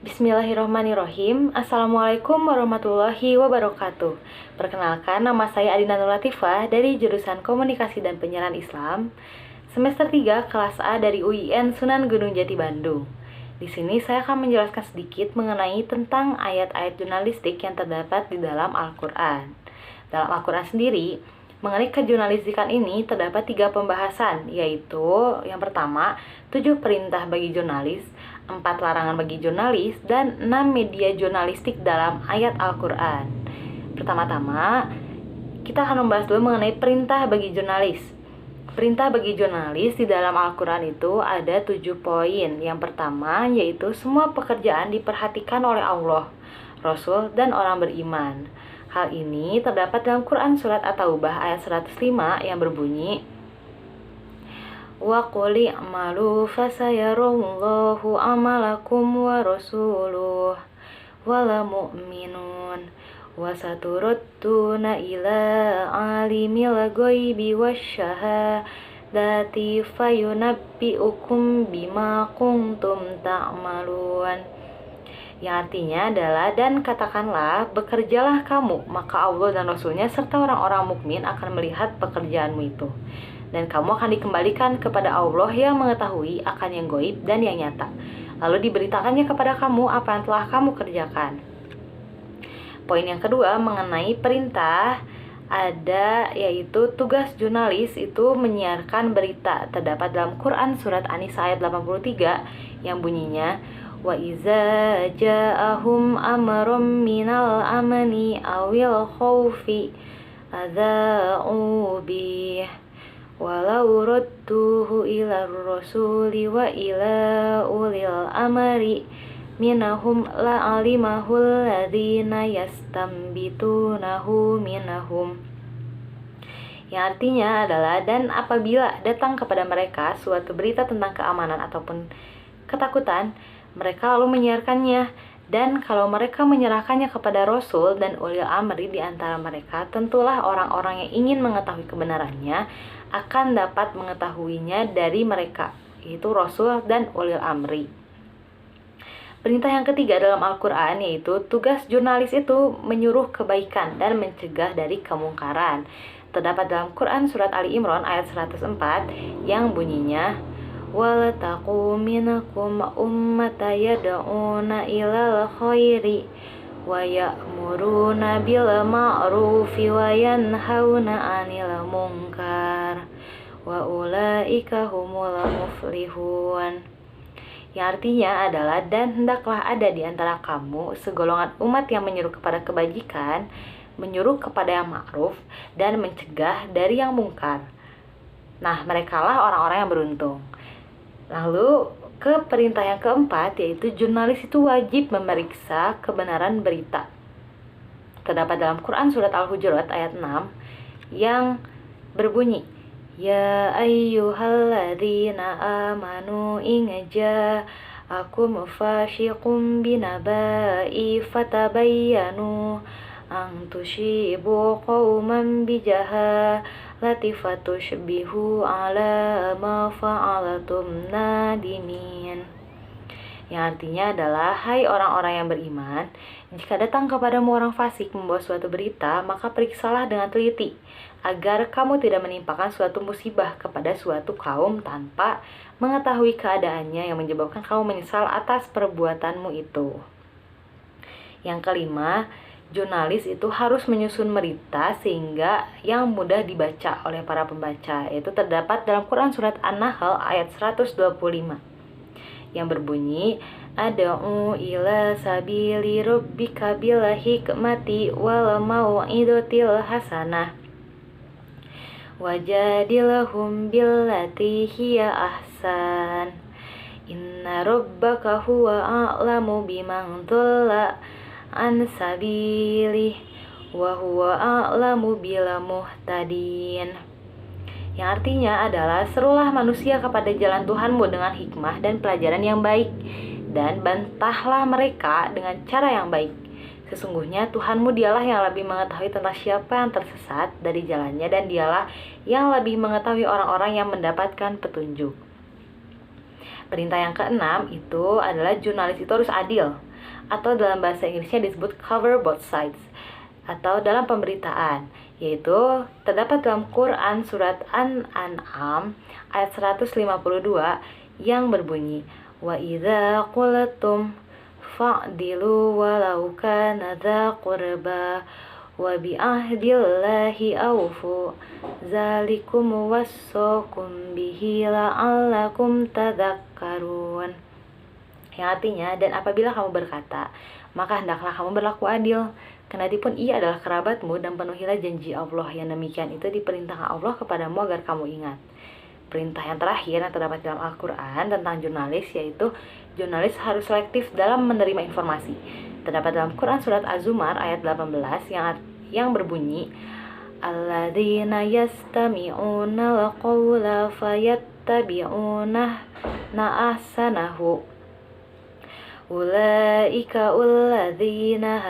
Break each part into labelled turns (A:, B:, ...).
A: Bismillahirrahmanirrahim. Assalamualaikum warahmatullahi wabarakatuh. Perkenalkan, nama saya Adina Nur Latifah dari jurusan Komunikasi dan Penyiaran Islam, semester 3 kelas A dari UIN Sunan Gunung Jati Bandung. Di sini saya akan menjelaskan sedikit mengenai tentang ayat-ayat jurnalistik yang terdapat di dalam Al-Quran. Dalam Al-Quran sendiri, mengenai kejurnalistikan ini terdapat 3 pembahasan, yaitu yang pertama, 7 perintah bagi jurnalis, 4 larangan bagi jurnalis, dan 6 media jurnalistik dalam ayat Al-Quran. Pertama-tama, kita akan membahas dulu mengenai perintah bagi jurnalis. Perintah bagi jurnalis di dalam Al-Quran itu ada 7 poin. Yang pertama, yaitu semua pekerjaan diperhatikan oleh Allah, Rasul, dan orang beriman. Hal ini terdapat dalam Quran Surat At-Taubah ayat 105 yang berbunyi, wa qul i'malu fasayarallahu amalakum wa rasuluhu wal mu'minun wa saturadduna ila alimil ghaibi wasyahadati fayunabbi'ukum bima kuntum ta'malun. Yang artinya adalah, dan katakanlah, bekerjalah kamu, maka Allah dan Rasulnya serta orang-orang mukmin akan melihat pekerjaanmu itu. Dan kamu akan dikembalikan kepada Allah yang mengetahui akan yang gaib dan yang nyata. Lalu diberitakannya kepada kamu apa yang telah kamu kerjakan. Poin yang kedua mengenai perintah ada, yaitu tugas jurnalis itu menyiarkan berita. Terdapat dalam Quran Surat An-Nisa ayat 83 yang bunyinya, wa iza ja'ahum amrum minal amni awil khawfi adza'u bih walau radduhu ila rasuli wa ila ulil amri minahum la'alimahul ladzina yastambitunahu minahum. Yang artinya adalah, dan apabila datang kepada mereka suatu berita tentang keamanan ataupun ketakutan, mereka lalu menyiarkannya, dan kalau mereka menyerahkannya kepada Rasul dan ulil amri di antara mereka, tentulah orang-orang yang ingin mengetahui kebenarannya akan dapat mengetahuinya dari mereka, yaitu Rasul dan ulil amri. Perintah yang ketiga dalam Al-Quran yaitu tugas jurnalis itu menyuruh kebaikan dan mencegah dari kemungkaran. Terdapat dalam Quran Surat Ali Imran ayat 104 yang bunyinya, wal taqum minkum ummatan yad'una ilal khairi wa ya'muruna bil ma'rufi wa yanhauna 'anil munkar wa ulaika humul muflihun. Yang artinya adalah, dan hendaklah ada di antara kamu segolongan umat yang menyuruh kepada kebajikan, menyuruh kepada yang ma'ruf, dan mencegah dari yang mungkar. Nah, merekalah orang-orang yang beruntung. Lalu ke perintah yang keempat, yaitu jurnalis itu wajib memeriksa kebenaran berita. Terdapat dalam Quran Surat Al-Hujurat ayat 6 yang berbunyi, ya ayyuhalladzina amanu in ja'akum fasyiqun binaba'i fatabayyanu an tusibu qauman bijahalati fatushbihu ala ma fa'alatum nadimin. Yang artinya adalah, hai orang-orang yang beriman, jika datang kepadamu orang fasik membawa suatu berita, maka periksalah dengan teliti, agar kamu tidak menimpakan suatu musibah kepada suatu kaum tanpa mengetahui keadaannya yang menyebabkan kamu menyesal atas perbuatanmu itu. Yang kelima, jurnalis itu harus menyusun berita sehingga yang mudah dibaca oleh para pembaca. Itu terdapat dalam Quran Surat An-Nahl ayat 125 yang berbunyi, ad'u ila sabili rabbika bil hikmati wal mau'izatil hasanah wajadilhum billati hiya ahsan inna rabbaka huwa a'lamu biman dhalla an sabilih wa huwa a'lamu bil muhtadin. Yang artinya adalah, serulah manusia kepada jalan Tuhanmu dengan hikmah dan pelajaran yang baik, dan bantahlah mereka dengan cara yang baik. Sesungguhnya Tuhanmu dialah yang lebih mengetahui tentang siapa yang tersesat dari jalannya, dan dialah yang lebih mengetahui orang-orang yang mendapatkan petunjuk. Perintah yang keenam itu adalah jurnalis itu harus adil. atau dalam bahasa Inggrisnya disebut cover both sides, atau dalam pemberitaan, yaitu terdapat dalam Quran surat An-An'am ayat 152 yang berbunyi, wa idza qultum fa'dilu walau kana dza qurba wa bi ahdillahi awfu zalikum wassakum bihi la'allakum tadhakkarun. Yang artinya, dan apabila kamu berkata, maka hendaklah kamu berlaku adil, kendatipun ia adalah kerabatmu, dan penuhilah janji Allah. Yang demikian itu diperintahkan Allah kepadamu agar kamu ingat. Perintah yang terakhir yang terdapat dalam Al-Quran tentang jurnalis, yaitu jurnalis harus selektif dalam menerima informasi. Terdapat dalam Quran surat Az-Zumar ayat 18 yang berbunyi, alladzina yastami'una al-qawla fayattabi'una ahsanahu ulaika alladzina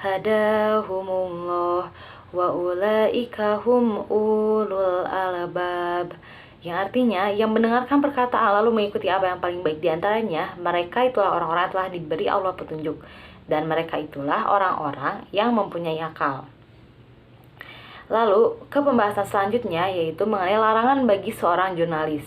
A: hadahumullah wa ulaika hum ulul albab. Yang artinya, yang mendengarkan perkataan lalu mengikuti apa yang paling baik di antaranya, mereka itulah orang-orang yang telah diberi Allah petunjuk, dan mereka itulah orang-orang yang mempunyai akal. Lalu ke pembahasan selanjutnya, yaitu mengenai larangan bagi seorang jurnalis.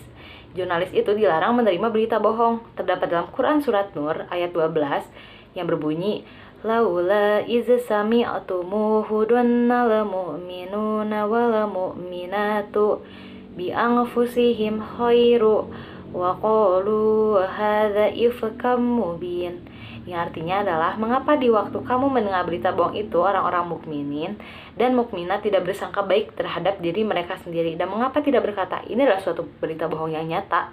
A: Jurnalis itu dilarang menerima berita bohong. Terdapat dalam Quran surat Nur ayat 12 yang berbunyi, laula iz sami'tumuhu dhanna mu'minuna wal mu'minatu bi anfusihim khairu wa qalu hadza ifkam mubin. Yang artinya adalah, mengapa di waktu kamu mendengar berita bohong itu orang-orang mukminin dan mukminat tidak bersangka baik terhadap diri mereka sendiri, dan mengapa tidak berkata ini adalah suatu berita bohong yang nyata.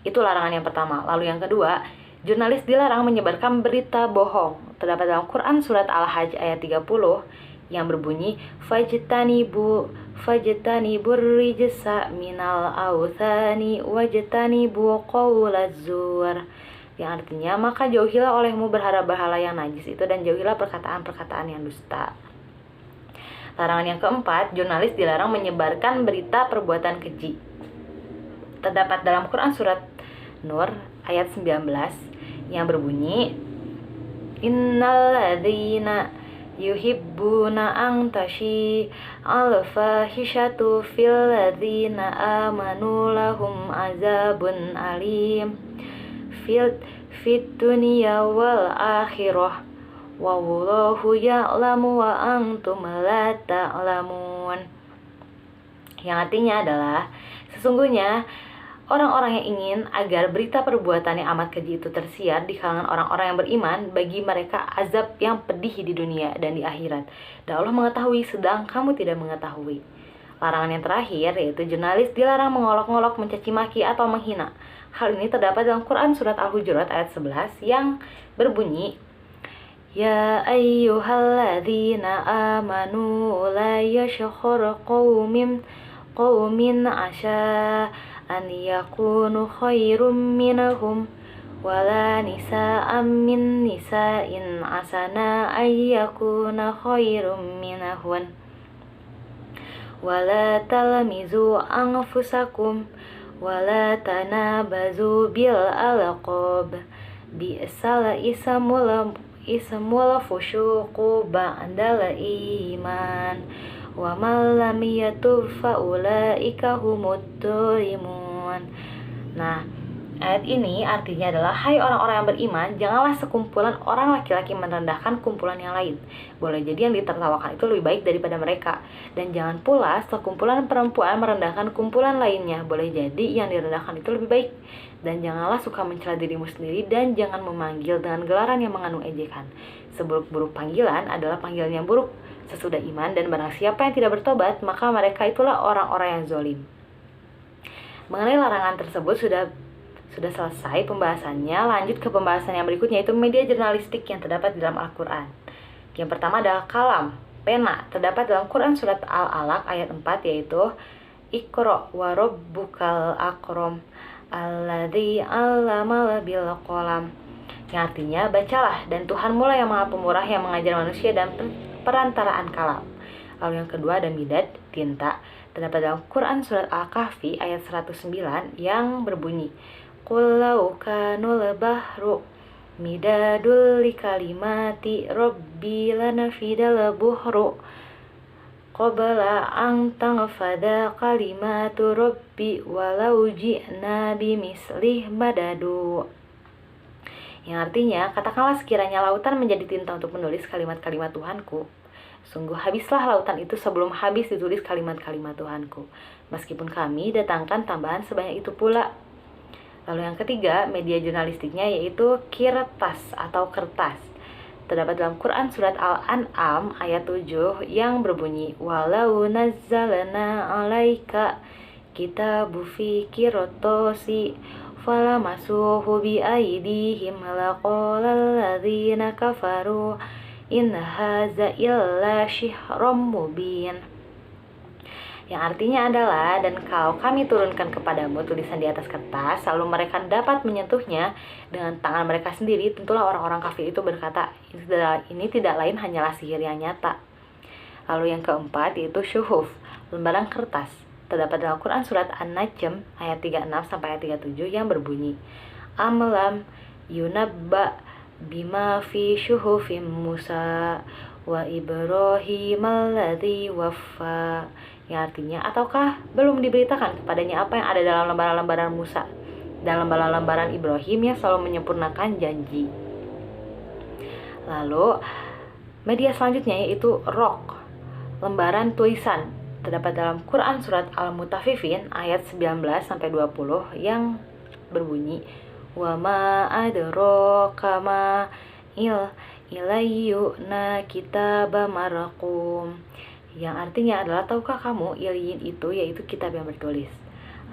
A: Itu larangan yang pertama. Lalu yang kedua, jurnalis dilarang menyebarkan berita bohong. Terdapat dalam Quran surat Al-Hajj ayat 30 yang berbunyi, fajtanibur rijsa minal authani wajtanibu qaulaz zur. Yang artinya, maka jauhilah olehmu berhala-berhala yang najis itu, dan jauhilah perkataan-perkataan yang dusta. Larangan yang keempat, jurnalis dilarang menyebarkan berita perbuatan keji. Terdapat dalam Quran surat Nur ayat 19 yang berbunyi, innalladzina yuhibbuna an tashi al-fahishatu fil ladzina amanu lahum azabun alim fit dunya wal akhirah wallahu ya'lamu wa antum la ta'lamun. Yang artinya adalah, sesungguhnya orang-orang yang ingin agar berita perbuatan yang amat keji itu tersiar di kalangan orang-orang yang beriman, bagi mereka azab yang pedih di dunia dan di akhirat, dan Allah mengetahui sedang kamu tidak mengetahui. Larangan yang terakhir, yaitu jurnalis dilarang mengolok-ngolok, mencaci maki atau menghina. Hal ini terdapat dalam Quran surat Al-Hujurat ayat 11 yang berbunyi, ya ayyuhalladzina amanu la yashkhur qaumin asya an yakunu khairum minhum wala nisa'am min nisa'in asana ayyakuna khairum minhun wala talmizu anfusakum wala tanabazu bil alqab bi'sal ismul fusyuqu ba'dal iman wa man lam yatub fa ulaika humud dhalimun. Nah, ayat ini artinya adalah, hai orang-orang yang beriman, janganlah sekumpulan orang laki-laki merendahkan kumpulan yang lain. Boleh jadi yang ditertawakan itu lebih baik daripada mereka. Dan jangan pula sekumpulan perempuan merendahkan kumpulan lainnya. Boleh jadi yang direndahkan itu lebih baik. Dan janganlah suka mencela dirimu sendiri, dan jangan memanggil dengan gelaran yang mengandung ejekan. Seburuk-buruk panggilan adalah panggilan yang buruk sesudah iman, dan barang siapa yang tidak bertobat, maka mereka itulah orang-orang yang zalim. Mengenai larangan tersebut sudah selesai pembahasannya. Lanjut ke pembahasan yang berikutnya, yaitu media jurnalistik yang terdapat di dalam Al-Quran. Yang pertama adalah kalam, pena. Terdapat dalam Quran surat Al-Alaq ayat 4, yaitu Iqra wa rabbukal akram alladzi 'allama bil qalam. Yang artinya, bacalah, dan Tuhanmu lah yang Maha Pemurah yang mengajar manusia dan perantaraan kalam. Lalu yang kedua ada midad, tinta. Terdapat dalam Quran surat Al-Kahfi ayat 109 yang berbunyi, qul law kanul bahru midadul li kalimati rabbi lanafidal buhru qabla an tanfada kalimatu rabbi walau ji'na bimislih madadu. Yang artinya, katakanlah sekiranya lautan menjadi tinta untuk menulis kalimat-kalimat Tuhanku, sungguh habislah lautan itu sebelum habis ditulis kalimat-kalimat Tuhanku, meskipun kami datangkan tambahan sebanyak itu pula. Lalu yang ketiga, media jurnalistiknya yaitu kirtas atau kertas. Terdapat dalam Quran surat Al-An'am ayat 7 yang berbunyi, walau nazzalna alaika kitabu fi qirtosi falamasuhu bi aidihim laqalal ladzina kafaru in hadza illa syihrun mubin. Yang artinya adalah, dan kalau kami turunkan kepadamu tulisan di atas kertas, lalu mereka dapat menyentuhnya dengan tangan mereka sendiri, tentulah orang-orang kafir itu berkata, ini tidak lain hanyalah sihir yang nyata. Lalu yang keempat yaitu syuhuf, lembaran kertas. Terdapat dalam Quran surat An-Najm ayat 36 sampai ayat 37 yang berbunyi, Amlam yunabba bima fi syuhufim Musa wa Ibrahim alladzi waffa. Yang artinya, ataukah belum diberitakan kepadanya apa yang ada dalam lembaran-lembaran Musa dan lembaran-lembaran Ibrahim yang selalu menyempurnakan janji. Lalu media selanjutnya yaitu rok, lembaran tulisan. Terdapat dalam Quran surat Al-Mutaffifin ayat 19 sampai 20 yang berbunyi, wa ma adraka ma ilayyuna kitaba marqum. Yang artinya adalah, tahukah kamu Ilyin itu yaitu kitab yang bertulis.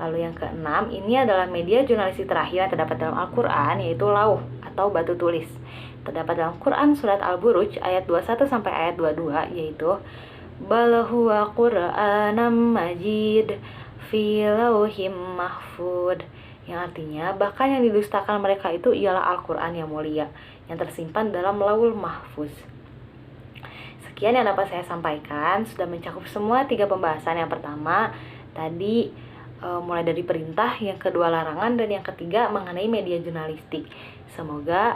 A: Lalu yang keenam, ini adalah media jurnalistik terakhir yang terdapat dalam Al-Quran yaitu lauh atau batu tulis. Terdapat dalam Quran surat Al-Buruj ayat 21 sampai ayat 22 yaitu, bal huwa Qur'anam majid fi lauhim mahfud. Yang artinya, bahkan yang didustakan mereka itu ialah Al-Quran yang mulia yang tersimpan dalam Lauhul Mahfuz. Sekian yang dapat saya sampaikan, sudah mencakup semua 3 pembahasan. Yang pertama tadi mulai dari perintah, yang kedua larangan, dan yang ketiga mengenai media jurnalistik. Semoga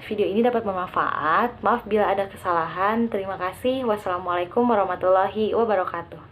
A: video ini dapat bermanfaat. Maaf bila ada kesalahan. Terima kasih. Wassalamualaikum warahmatullahi wabarakatuh.